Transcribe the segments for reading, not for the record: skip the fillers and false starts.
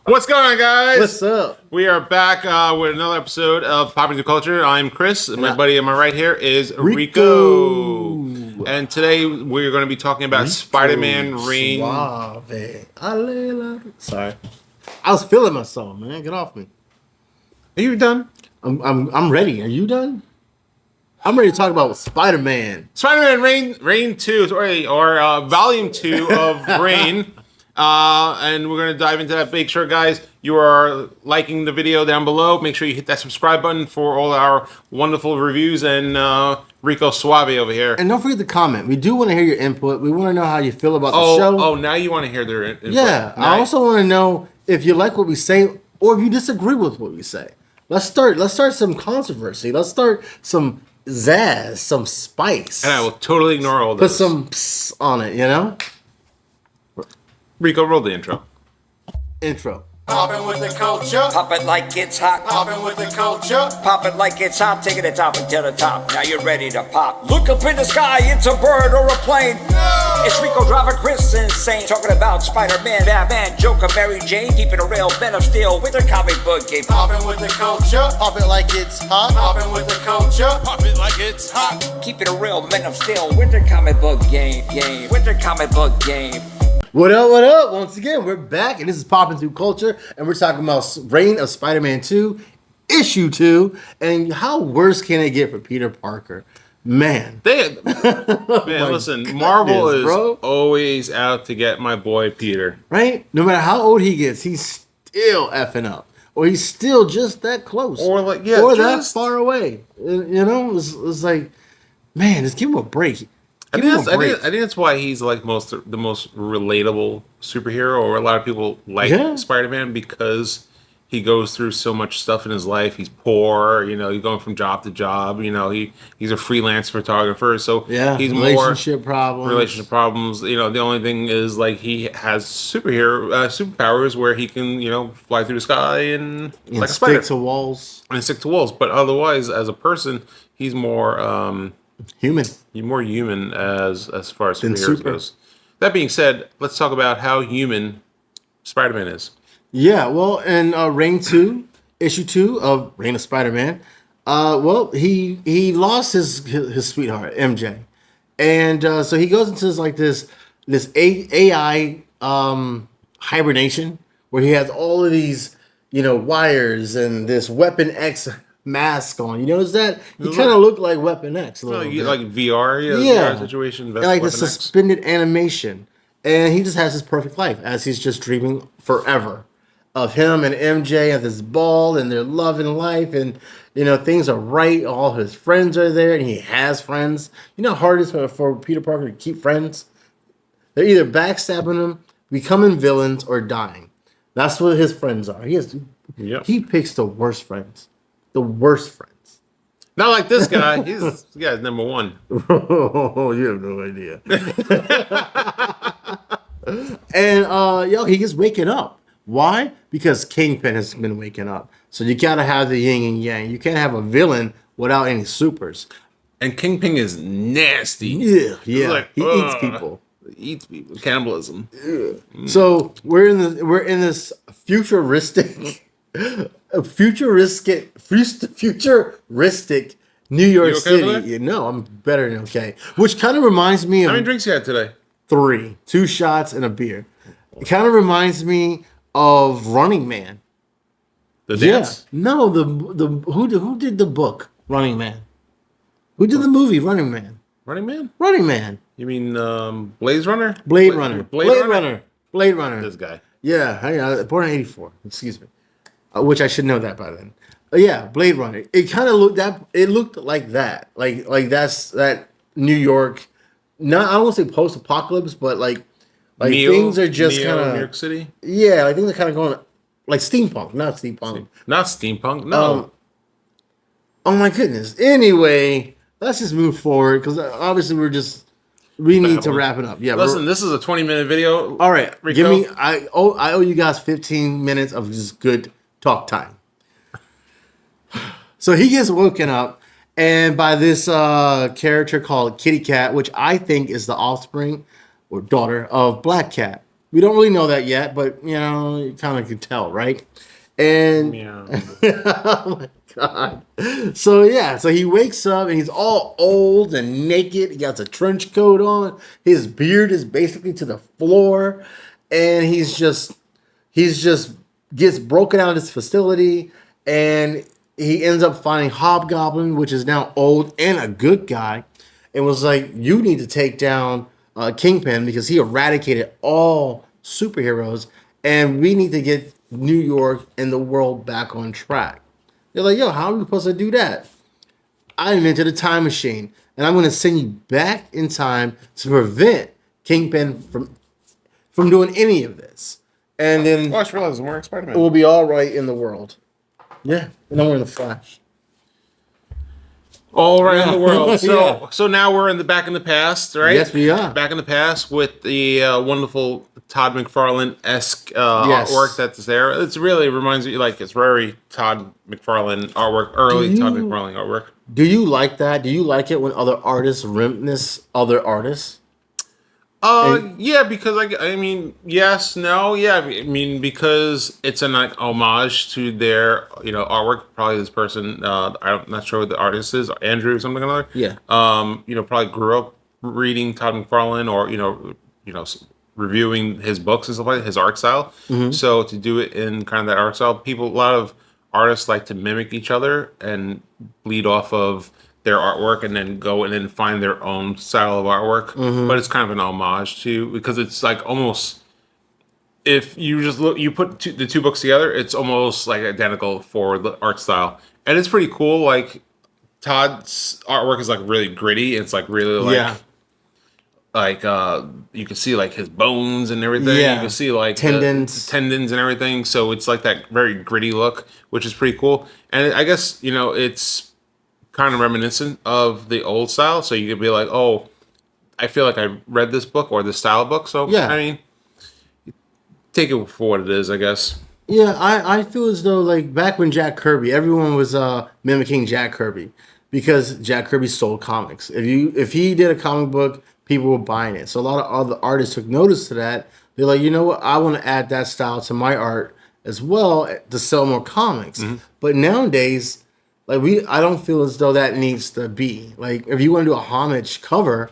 What's going on, guys? What's up? We are back with another episode of Popping to Culture. I'm Chris, and my buddy on my right here is Rico. And today we're going to be talking about Spider-Man Reign. Sorry, I was feeling myself, man. Get off me. Are you done? I'm ready. Are you done? I'm ready to talk about Spider-Man. Spider-Man Reign 2, or Volume 2 of Reign. And we're going to dive into that. Make sure, guys, you are liking the video down below. Make sure you hit that subscribe button for all our wonderful reviews and Rico Suave over here. And don't forget to comment. We do want to hear your input. We want to know how you feel about the show. Oh, now you want to hear their input. Yeah. Now I also want to know if you like what we say or if you disagree with what we say. Let's start some controversy. Let's start some zazz, some spice. And I will totally ignore all Put this. some psst on it, you know? Rico, roll the intro. Intro. Poppin' with the culture. Pop it like it's hot. Poppin' with the culture. Pop it like it's hot. Take it to the top until the top. Now you're ready to pop. Look up in the sky. It's a bird or a plane. No! It's Rico driving Chris insane. Talking about Spider-Man, Batman, Joker, Mary Jane. Keeping it real, Men of Steel with their comic book game. Poppin' with the culture. Pop it like it's hot. Poppin' with the culture. Pop it like it's hot. Keeping it real, Men of Steel with their comic book game. With their comic book game. What up, what up? Once again, we're back, and this is Popping Through Culture, and we're talking about Reign of Spider-Man 2, Issue 2, and how worse can it get for Peter Parker? Man. Listen, Marvel is always out to get my boy Peter. Right? No matter how old he gets, he's still effing up. Or he's still just that close. Or that far away. You know, it's like, man, just give him a break. I think that's why he's like the most relatable superhero, or a lot of people like Spider-Man, because he goes through so much stuff in his life. He's poor, you know, he's going from job to job, you know, he's a freelance photographer, so he's relationship problems. You know, the only thing is like he has superpowers where he can, you know, fly through the sky and like stick to walls. But otherwise, as a person, he's more human. You're more human as far as superheroes goes. That being said, let's talk about how human Spider-Man is. Yeah, well, in Reign 2, Issue 2 of Reign of Spider-Man, he lost his sweetheart, MJ. And so he goes into this AI hibernation where he has all of these, you know, wires and this Weapon X mask on. You notice that? He kind of looked like Weapon X a little bit. Like VR, VR situation. And like the suspended animation. And he just has his perfect life as he's just dreaming forever of him and MJ at this ball, and they're loving life, and you know, things are right. All his friends are there, and he has friends. You know how hard it is for Peter Parker to keep friends? They're either backstabbing him, becoming villains, or dying. That's what his friends are. He picks the worst friends. The worst friends. Not like this guy. This guy's number one. Oh, you have no idea. And he is waking up. Why? Because Kingpin has been waking up. So you gotta have the yin and yang. You can't have a villain without any supers. And Kingpin is nasty. Yeah. Like, he eats people. Eats people. Cannibalism. Yeah. So we're in this futuristic New York City. No, I'm better than okay. Which kind of reminds me of... How many drinks you had today? 3. 2 shots and a beer. It kind of reminds me of Running Man. The dance? Yeah. No, who did the book Running Man? Who did the movie Running Man? Running Man? Running Man. You mean Blade Runner? Blade Runner. This guy. Yeah, born in 1984. Excuse me. Which I should know that by then. Yeah, Blade Runner. It kind of looked like that. Like that's that New York. Not, I don't want to say post-apocalypse, but like things are just kind of New York City. Yeah, like things are kind of going like steampunk, not steampunk. Not steampunk. No. Oh my goodness. Anyway, let's just move forward because obviously we need to wrap it up. Yeah. Listen, this is a 20-minute video. All right, Rico. I owe you guys 15 minutes of just good talk time. So he gets woken up, and by this character called Kitty Cat, which I think is the offspring or daughter of Black Cat. We don't really know that yet, but you kind of can tell, right? And Yeah. oh my god! So yeah, so he wakes up and he's all old and naked. He got a trench coat on. His beard is basically to the floor, and he's just gets broken out of this facility, and he ends up finding Hobgoblin, which is now old and a good guy, and was like, "You need to take down Kingpin because he eradicated all superheroes, and we need to get New York and the world back on track." They're like, "Yo, how are we supposed to do that?" I invented a time machine, and I'm going to send you back in time to prevent Kingpin from doing any of this, and then Oh, I just realized I'm wearing Spider-Man. it will be all right in the world. Yeah, and I'm wearing the Flash. All right in the world. So Yeah. so now we're back in the past, right? Yes, we are. Back in the past with the wonderful Todd McFarlane-esque Yes. artwork that's there. It's really reminds me it's very Todd McFarlane artwork, early Todd you- McFarlane artwork. Do you like that? Do you like it when other artists reminisce other artists? Yeah, because I mean, yes, no, yeah, I mean, because it's an homage to their artwork. Probably this person, I'm not sure what the artist is, Andrew or something or another. Yeah. Probably grew up reading Todd McFarlane or reviewing his books and stuff like that, his art style. So to do it in kind of that art style, a lot of artists like to mimic each other and bleed off of their artwork and then go and then find their own style of artwork. But it's kind of an homage to, because it's like almost, if you just look, you put the two books together, it's almost like identical for the art style. And it's pretty cool. Like Todd's artwork is like really gritty. It's like really Yeah. you can see like his bones and everything. Yeah. You can see like Tendons. the tendons and everything. So it's like that very gritty look, which is pretty cool. And I guess, it's kind of reminiscent of the old style. So you could be like, oh, I feel like I read this book or this style book. So, Yeah. I mean, take it for what it is, I guess. Yeah, I feel as though like back when Jack Kirby, everyone was mimicking Jack Kirby because Jack Kirby sold comics. If he did a comic book, people were buying it. So a lot of other artists took notice to that. They're like, you know what, I want to add that style to my art as well to sell more comics. But nowadays, I don't feel as though that needs to be. Like if you want to do a homage cover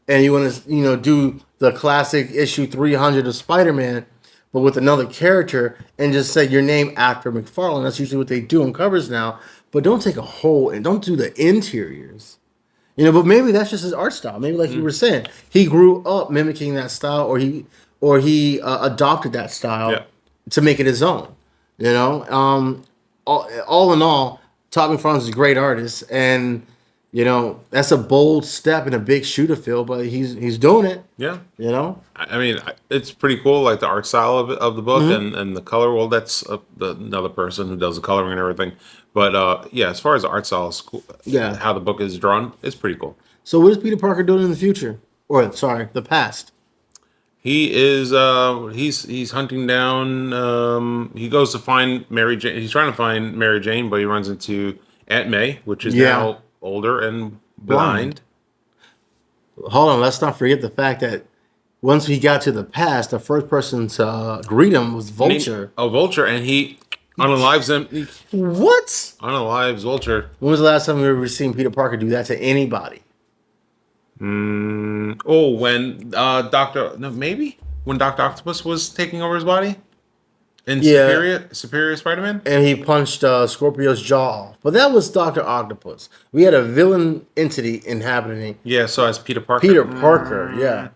and you want to do the classic issue 300 of Spider-Man, but with another character and just say your name after McFarlane. That's usually what they do on covers now. But don't take a whole and don't do the interiors. But maybe that's just his art style. Maybe like you were saying, he grew up mimicking that style, or he adopted that style to make it his own. All in all, Todd McFarlane is a great artist, and that's a bold step and a big shoe to fill, but he's doing it. Yeah. I I mean, it's pretty cool, like the art style of the book and the color. Well, that's another person who does the coloring and everything. But yeah, as far as the art style is cool, how the book is drawn, it's pretty cool. So what is Peter Parker doing in the future? Or sorry, the past? He is he's hunting down. He goes to find Mary Jane. He's trying to find Mary Jane, but he runs into Aunt May, which is now older and blind. Hold on, let's not forget the fact that once he got to the past, the first person to greet him was Vulture. Vulture, and he unalives him. What? Unalives Vulture. When was the last time we ever seen Peter Parker do that to anybody? When when Dr. Octopus was taking over his body in Superior Spider-Man. And he punched Scorpio's jaw off. But that was Dr. Octopus. We had a villain entity inhabiting. Yeah, so as Peter Parker. Peter Parker, yeah.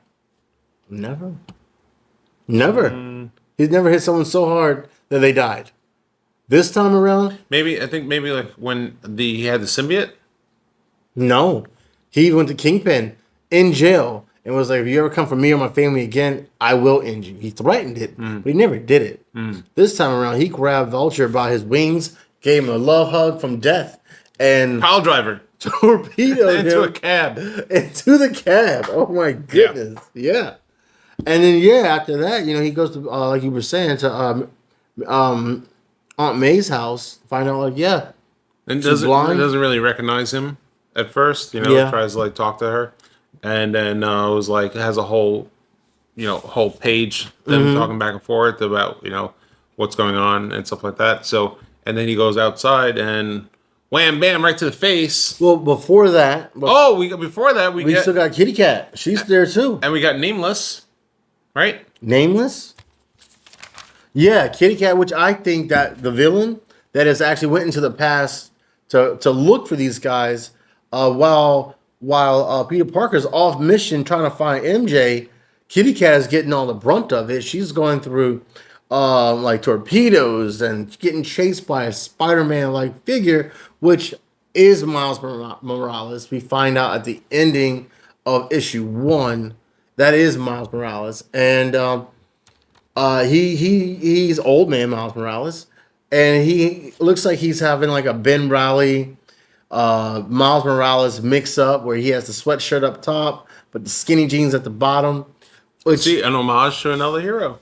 Never. He's never hit someone so hard that they died. This time around? I think maybe like when he had the symbiote. No. He went to Kingpin in jail and was like, if you ever come for me or my family again, I will end you. He threatened it, but he never did it. This time around, he grabbed Vulture by his wings, gave him a love hug from death, and Pile driver. torpedoed Into him a cab. into the cab. Oh my goodness. Yeah. And then, after that, he goes to, like you were saying, to Aunt May's house, find out, And she's blind. doesn't really recognize him at first, Yeah. tries to like talk to her. And then was like has a whole whole page them talking back and forth about what's going on and stuff like that. So and then he goes outside and wham bam right to the face. Well, before that, Before that we still got Kitty Cat. She's there too. and we got Nameless, right? Nameless. Yeah, Kitty Cat, which I think that the villain that has actually went into the past to look for these guys, while Peter Parker's off mission trying to find MJ, Kitty Cat is getting all the brunt of it. She's going through like torpedoes and getting chased by a Spider-Man like figure, which is Miles Morales. We find out at the ending of issue 1 that is Miles Morales, and he's old man Miles Morales, and he looks like he's having like a Ben Reilly, Miles Morales mix up where he has the sweatshirt up top, but the skinny jeans at the bottom. Which, See, an homage to another hero.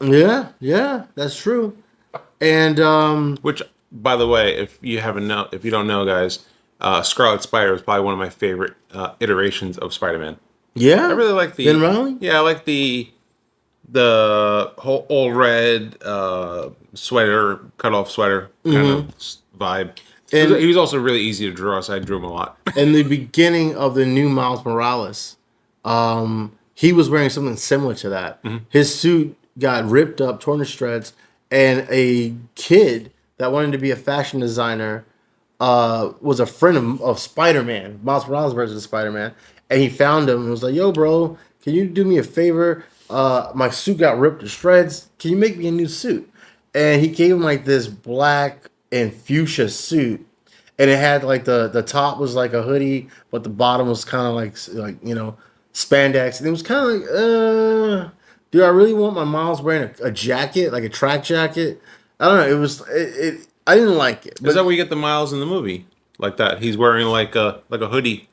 Yeah, that's true. And Which, by the way, if you don't know, guys, Scarlet Spider is probably one of my favorite iterations of Spider-Man. yeah, I really like the Ben Reilly. Yeah, I like the whole all red sweater, cut off sweater kind of vibe. And- He was also really easy to draw, so I drew him a lot. In the beginning of the new Miles Morales, he was wearing something similar to that. His suit got ripped up, torn to shreds, and a kid that wanted to be a fashion designer was a friend of Spider-Man, Miles Morales version of Spider-Man, and he found him and was like, "Yo, bro, can you do me a favor? My suit got ripped to shreds. Can you make me a new suit?" And he gave him like this black and fuchsia suit, and it had like the top was like a hoodie, but the bottom was kind of like spandex, and it was kind of like, do I really want my Miles wearing a jacket, like a track jacket? I don't know. It was it. I didn't like it. Is that where you get the Miles in the movie? Like that? He's wearing like a hoodie.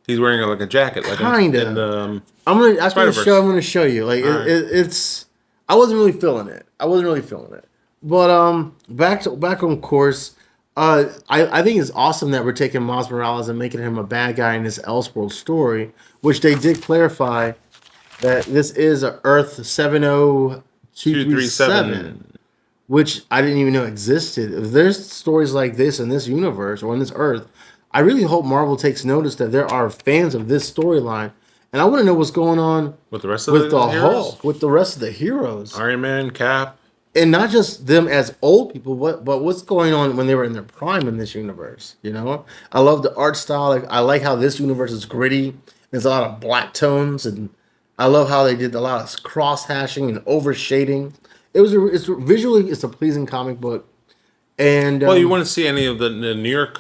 He's wearing like a jacket, like Kinda. in the I'm gonna after the Spider-Verse. show. I'm gonna show you. Like Alright. it's. I wasn't really feeling it. But back on course. I think it's awesome that we're taking Miles Morales and making him a bad guy in this Elseworld story, which they did clarify that this is a Earth 70237, which I didn't even know existed. If there's stories like this in this universe or on this Earth, I really hope Marvel takes notice that there are fans of this storyline, and I want to know what's going on with the rest of with the heroes? Hulk, with the rest of the heroes. Iron Man, Cap. And not just them as old people, but what's going on when they were in their prime in this universe? I love the art style. I like how this universe is gritty. There's a lot of black tones, and I love how they did a lot of cross hashing and over shading. It's visually a pleasing comic book. And Well, you want to see any of the New York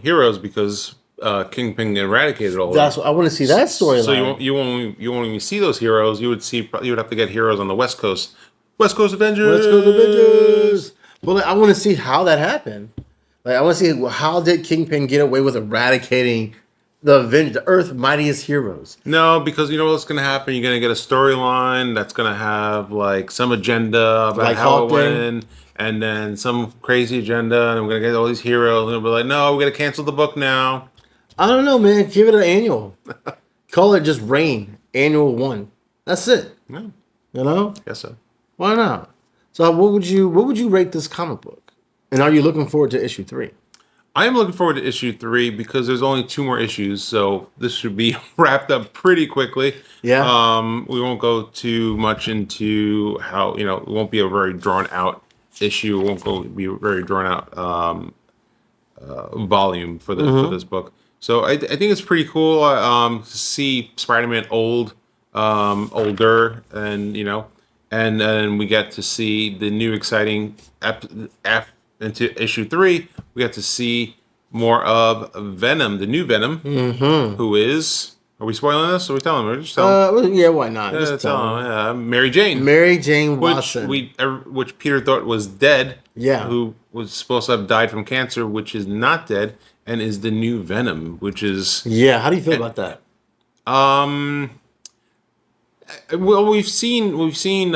heroes because Kingpin eradicated all of them. that's what I want to see that storyline. So you won't even see those heroes. You would have to get heroes on the West Coast. West Coast Avengers. Let's go, the Avengers. But I want to see how that happened. Like, I want to see how did Kingpin get away with eradicating the Earth's mightiest heroes. No, because you know what's going to happen. You're going to get a storyline that's going to have like some agenda about Like how Hawk it Day? went, and then some crazy agenda, and we're going to get all these heroes, and they'll be like, "No, we're going to cancel the book now." I don't know, man. Give it an annual. Call it just Reign Annual 1. That's it. No, guess so. Why not? So what would you rate this comic book? And are you looking forward to issue 3? I am looking forward to issue 3 because there's only 2 more issues, so this should be wrapped up pretty quickly. Yeah. We won't go too much into how it won't be a very drawn out issue. It won't be a very drawn out volume for this book. So I think it's pretty cool to see Spider-Man older, and and then we get to see the new exciting into issue 3. We get to see more of Venom, the new Venom, who is. Are we spoiling this? Or are we telling them? We're just telling them. Yeah, why not? Yeah, Just tell them. Mary Jane. Mary Jane Which Watson. which Peter thought was dead. Yeah. Who was supposed to have died from cancer, which is not dead, and is the new Venom, which is Yeah, how do you feel about that? well, we've seen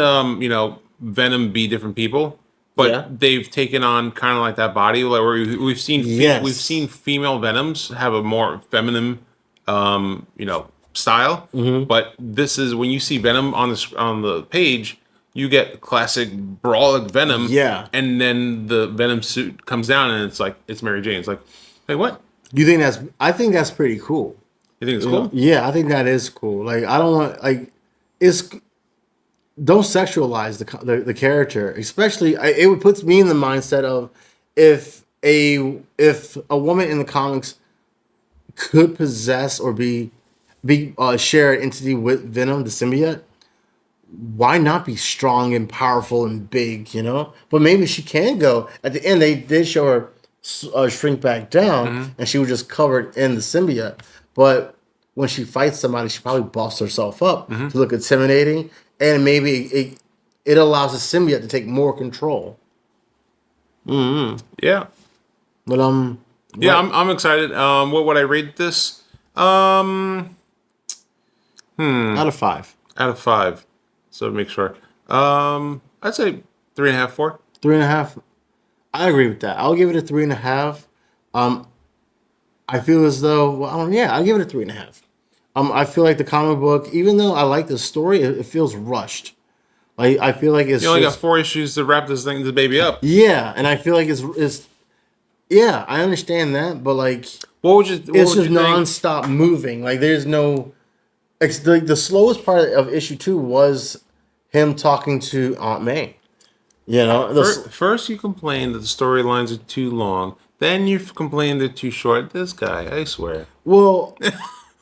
Venom be different people, but Yeah. they've taken on kind of like that body. Like where we've seen Yes. we've seen female Venoms have a more feminine style. But this is when you see Venom on the page, you get classic brawling Venom. Yeah. And then the Venom suit comes down, and it's like it's Mary Jane. It's like, hey, what? You think that's? I think that's pretty cool. You think it's You cool? know? Yeah, I think that is cool. Like, I don't want it's don't sexualize the character, especially it would puts me in the mindset of if a woman in the comics could possess or be shared entity with Venom, the symbiote. Why not be strong and powerful and big, you know? But maybe she can go. At the end, they did show her shrink back down, and she was just covered in the symbiote. But when she fights somebody, she probably buffs herself up to look intimidating, and maybe it allows the symbiote to take more control. Yeah. But Yeah, I'm excited. What would I rate this? out of 5, Out of 5. So make sure. I'd say 3.5, 4. 3.5. I agree with that. I'll give it a 3.5. I feel as though, I'll give it a 3.5. I feel like the comic book, even though I like the story, it feels rushed. Like, I feel like it's You only got just, 4 issues to wrap this baby up. yeah, and I feel like it's yeah, I understand that, but like What would you? it's just non-stop moving. Like, there's no. The slowest part of issue 2 was him talking to Aunt May. You know, First you complain that the storylines are too long. Then you complain they're too short. This guy, I swear. well, Okay,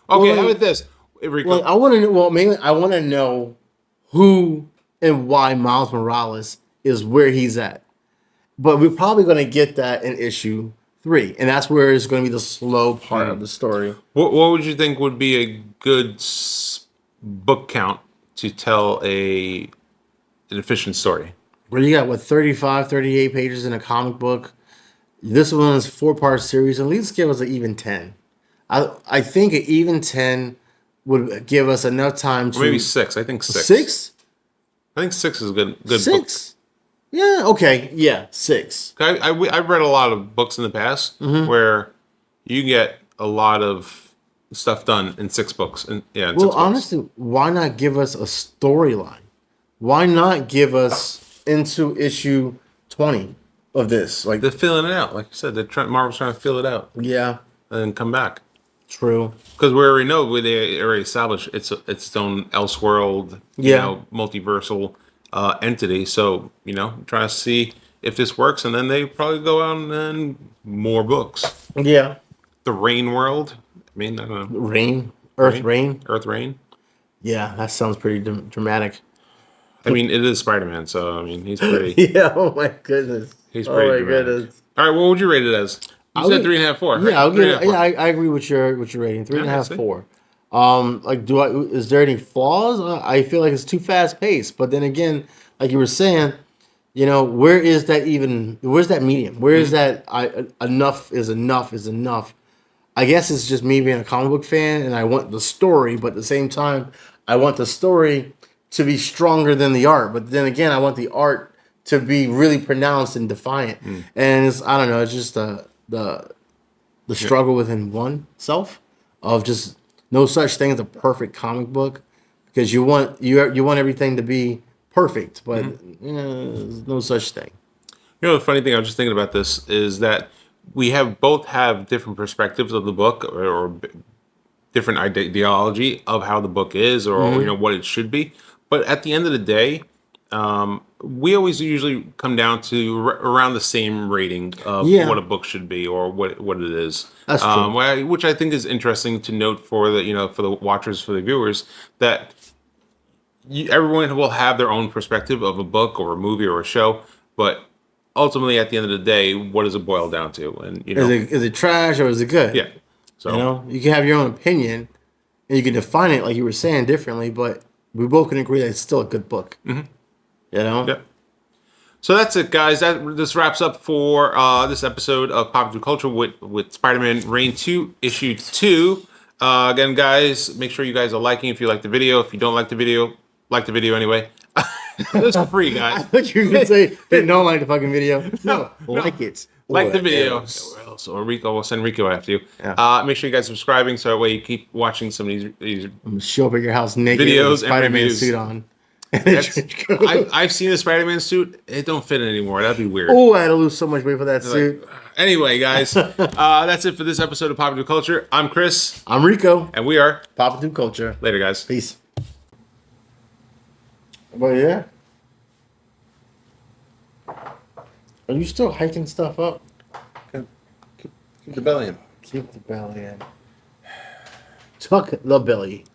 Well, how about this? Rico, I want to know. Well, mainly I want to know who and why Miles Morales is where he's at. But we're probably going to get that in issue 3, and that's where it's going to be the slow part of the story. what would you think would be a good book count to tell an efficient story? Where you got 35, 38 pages in a comic book. This one is a 4-part series. At least give us an even 10. I think an even 10 would give us enough time to Or maybe 6. I think 6. 6? I think 6 is a good. 6? Yeah. Okay. Yeah. 6. I've read a lot of books in the past where you get a lot of stuff done in 6 books. And yeah, in 6 books. Honestly, why not give us a storyline? Why not give us into issue 20 of this? Like, They're filling it out, like you said. Marvel's trying to fill it out yeah, and then come back. true. Because we already know they already established its own Elseworld, multiversal entity. So trying to see if this works, and then they probably go out and more books. Yeah. The Rain World. I mean, I don't know. Rain. Earth Rain. Earth Rain. Yeah, that sounds pretty dramatic. I mean, it is Spider-Man, so I mean, he's pretty. Yeah. Oh my goodness. He's pretty dramatic. All right, what would you rate it as? You said 3.5, 4. Right? Yeah, I'll give it. 3.5, 4. Yeah, I agree with your rating. 3.5, see. 4. Like, is there any flaws? I feel like it's too fast paced. But then again, like you were saying, where is that even? Where's that medium? Where is that? Enough is enough is enough. I guess it's just me being a comic book fan, and I want the story, but at the same time, I want the story to be stronger than the art. But then again, I want the art to be really pronounced and defiant. And I don't know. It's just the struggle within oneself of just no such thing as a perfect comic book, because you want everything to be perfect, but there's no such thing. The funny thing I was just thinking about this is that we both have different perspectives of the book or different ideology of how the book is or what it should be. But at the end of the day, we always usually come down to around the same rating of what a book should be or what it is. That's true. Which I think is interesting to note for the watchers, for the viewers, that everyone will have their own perspective of a book or a movie or a show, but ultimately at the end of the day, what does it boil down to? And is it trash or is it good? Yeah. So you can have your own opinion and you can define it like you were saying differently, but we both can agree that it's still a good book. Yeah. So that's it, guys. This wraps up for this episode of Popular Culture with Spider-Man Reign 2, Issue 2. Again, guys, make sure you guys are liking if you like the video. If you don't like the video, like the video anyway. It's free, I guys. thought you were gonna say they don't like the fucking video. No, like it. Like the Or video. else. Or Rico, we'll send Rico after you. Yeah. Make sure you guys subscribing so that way you keep watching some of these I'm gonna show up at your house naked Videos with a and Spider-Man reviews. suit on. I've seen the Spider-Man suit. It don't fit anymore. That'd be weird. Oh, I had to lose so much weight for that suit. Anyway, guys, that's it for this episode of Popular Culture. I'm Chris, I'm Rico. and we are Popping through culture. later, guys. Peace. But yeah. Are you still hiking stuff up? Keep the belly in. Keep the belly in. Tuck the belly.